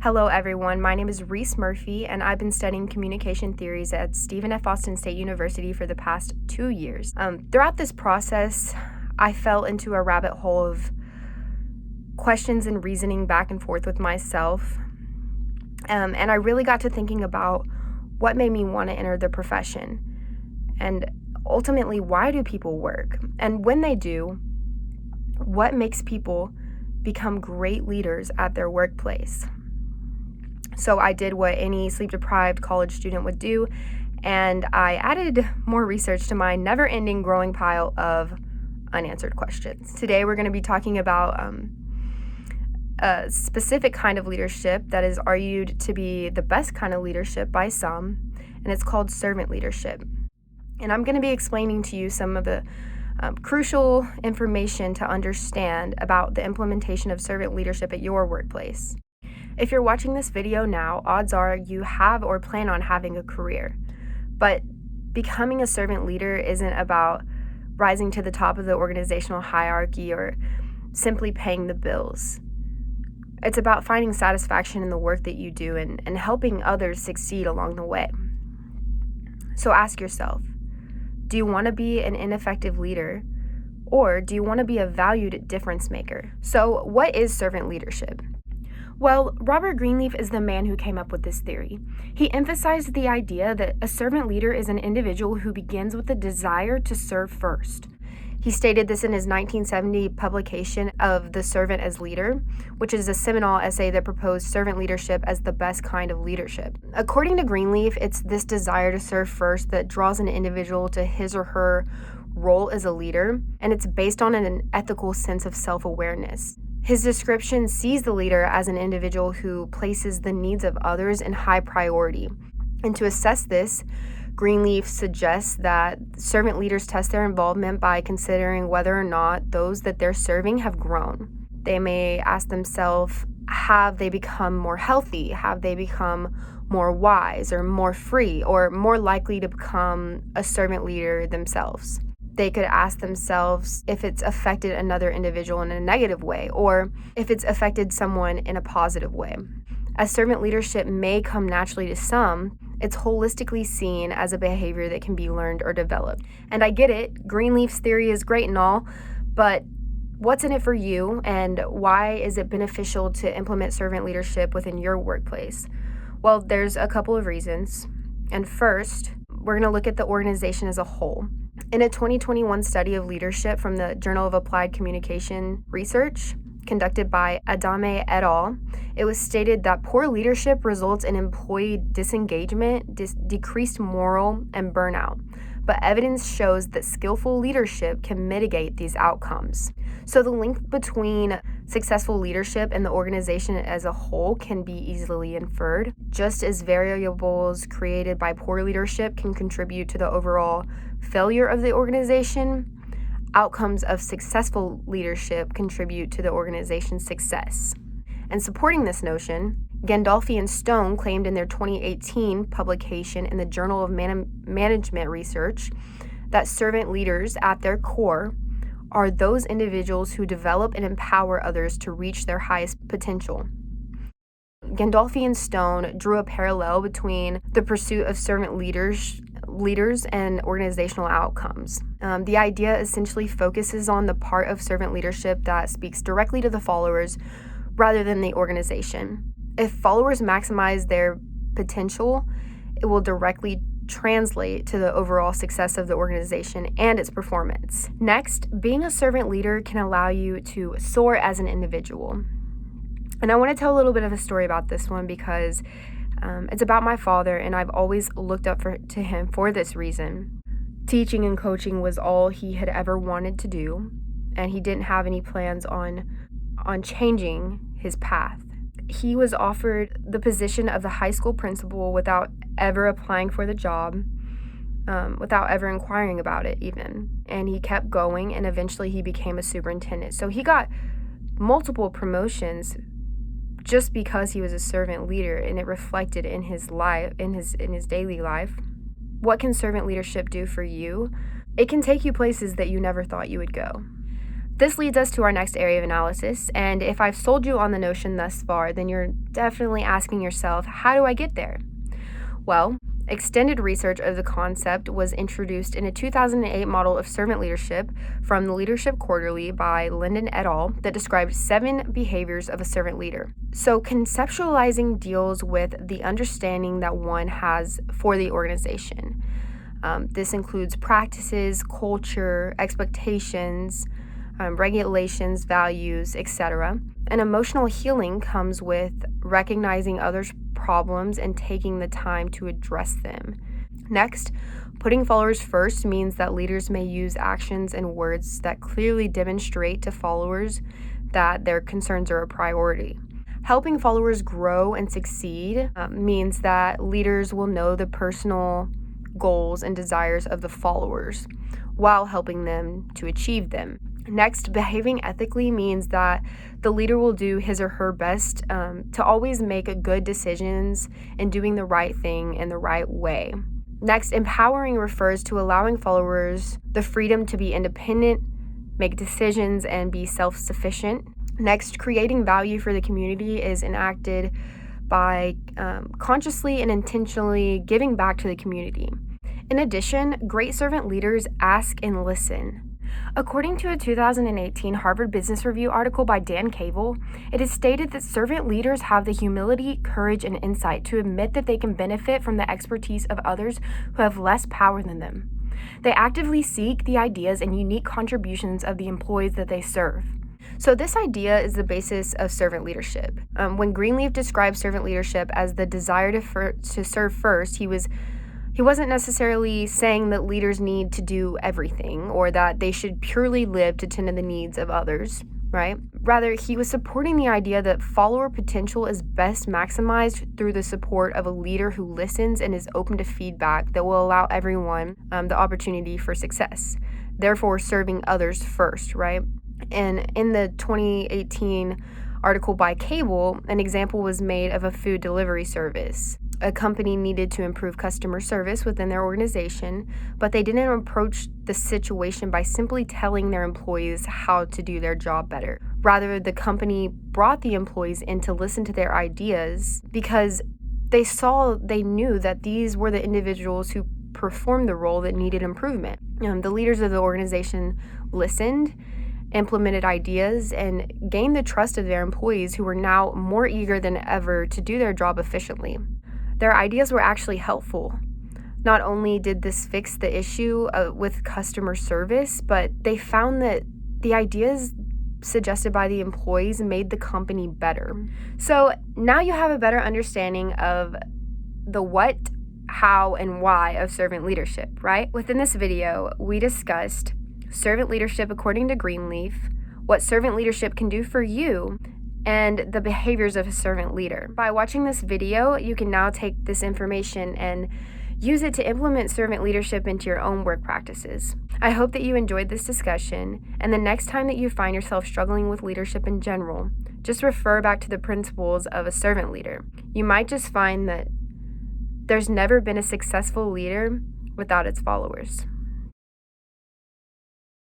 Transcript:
Hello, everyone. My name is Reese Murphy, and I've been studying communication theories at Stephen F. Austin State University for the past 2 years. Throughout this process, I fell into a rabbit hole of questions and reasoning back and forth with myself, and I really got to thinking about what made me want to enter the profession, and ultimately, why do people work? And when they do, what makes people become great leaders at their workplace? So I did what any sleep-deprived college student would do, and I added more research to my never-ending growing pile of unanswered questions. Today we're going to be talking about a specific kind of leadership that is argued to be the best kind of leadership by some, and it's called servant leadership. And I'm going to be explaining to you some of the crucial information to understand about the implementation of servant leadership at your workplace. If you're watching this video now, odds are you have or plan on having a career. But becoming a servant leader isn't about rising to the top of the organizational hierarchy or simply paying the bills. It's about finding satisfaction in the work that you do and helping others succeed along the way. So ask yourself, do you want to be an ineffective leader, or do you want to be a valued difference maker? So what is servant leadership? Well, Robert Greenleaf is the man who came up with this theory. He emphasized the idea that a servant leader is an individual who begins with the desire to serve first. He stated this in his 1970 publication of The Servant as Leader, which is a seminal essay that proposed servant leadership as the best kind of leadership. According to Greenleaf, it's this desire to serve first that draws an individual to his or her role as a leader, and it's based on an ethical sense of self-awareness. His description sees the leader as an individual who places the needs of others in high priority. And to assess this, Greenleaf suggests that servant leaders test their involvement by considering whether or not those that they're serving have grown. They may ask themselves, have they become more healthy? Have they become more wise or more free or more likely to become a servant leader themselves? They could ask themselves if it's affected another individual in a negative way or if it's affected someone in a positive way. As servant leadership may come naturally to some, it's holistically seen as a behavior that can be learned or developed. And I get it, Greenleaf's theory is great and all, but what's in it for you, and why is it beneficial to implement servant leadership within your workplace? Well, there's a couple of reasons. And first, we're going to look at the organization as a whole. In a 2021 study of leadership from the Journal of Applied Communication Research, conducted by Adame et al., it was stated that poor leadership results in employee disengagement, decreased morale, and burnout. But evidence shows that skillful leadership can mitigate these outcomes. So the link between successful leadership and the organization as a whole can be easily inferred, just as variables created by poor leadership can contribute to the overall failure of the organization. Outcomes of successful leadership contribute to the organization's success. And supporting this notion, Gandolfi and Stone claimed in their 2018 publication in the Journal of Management Research that servant leaders at their core are those individuals who develop and empower others to reach their highest potential. Gandolfi and Stone drew a parallel between the pursuit of servant leaders and organizational outcomes. The idea essentially focuses on the part of servant leadership that speaks directly to the followers rather than the organization. If followers maximize their potential, it will directly translate to the overall success of the organization and its performance. Next, being a servant leader can allow you to soar as an individual. And I want to tell a little bit of a story about this one because it's about my father, and I've always looked up to him for this reason. Teaching and coaching was all he had ever wanted to do, and he didn't have any plans on changing his path. He was offered the position of the high school principal without ever applying for the job, without ever inquiring about it even. And he kept going, and eventually he became a superintendent. So he got multiple promotions just because he was a servant leader, and it reflected in his life, in his daily life. What can servant leadership do for you? It can take you places that you never thought you would go. This leads us to our next area of analysis, and if I've sold you on the notion thus far, then you're definitely asking yourself, how do I get there? Well, extended research of the concept was introduced in a 2008 model of servant leadership from the Leadership Quarterly by Linden et al. That described 7 behaviors of a servant leader. So, conceptualizing deals with the understanding that one has for the organization. This includes practices, culture, expectations, regulations, values, etc. And emotional healing comes with recognizing others' problems and taking the time to address them. Next, putting followers first means that leaders may use actions and words that clearly demonstrate to followers that their concerns are a priority. Helping followers grow and succeed means that leaders will know the personal goals and desires of the followers while helping them to achieve them. Next, behaving ethically means that the leader will do his or her best to always make good decisions and doing the right thing in the right way. Next, empowering refers to allowing followers the freedom to be independent, make decisions, and be self-sufficient. Next, creating value for the community is enacted by consciously and intentionally giving back to the community. In addition, great servant leaders ask and listen. According to a 2018 Harvard Business Review article by Dan Cavell, it is stated that servant leaders have the humility, courage, and insight to admit that they can benefit from the expertise of others who have less power than them. They actively seek the ideas and unique contributions of the employees that they serve. So this idea is the basis of servant leadership. When Greenleaf described servant leadership as the desire to serve first, he wasn't necessarily saying that leaders need to do everything or that they should purely live to tend to the needs of others, right? Rather, he was supporting the idea that follower potential is best maximized through the support of a leader who listens and is open to feedback that will allow everyone the opportunity for success, therefore serving others first, right? And in the 2018 article by Cavell, an example was made of a food delivery service. A company needed to improve customer service within their organization, but they didn't approach the situation by simply telling their employees how to do their job better. Rather, the company brought the employees in to listen to their ideas because they knew that these were the individuals who performed the role that needed improvement. The leaders of the organization listened, implemented ideas, and gained the trust of their employees, who were now more eager than ever to do their job efficiently. Their ideas were actually helpful. Not only did this fix the issue with customer service, but they found that the ideas suggested by the employees made the company better. So now you have a better understanding of the what, how, and why of servant leadership, right? Within this video, we discussed servant leadership according to Greenleaf, what servant leadership can do for you, and the behaviors of a servant leader. By watching this video, you can now take this information and use it to implement servant leadership into your own work practices. I hope that you enjoyed this discussion, and the next time that you find yourself struggling with leadership in general, just refer back to the principles of a servant leader. You might just find that there's never been a successful leader without its followers.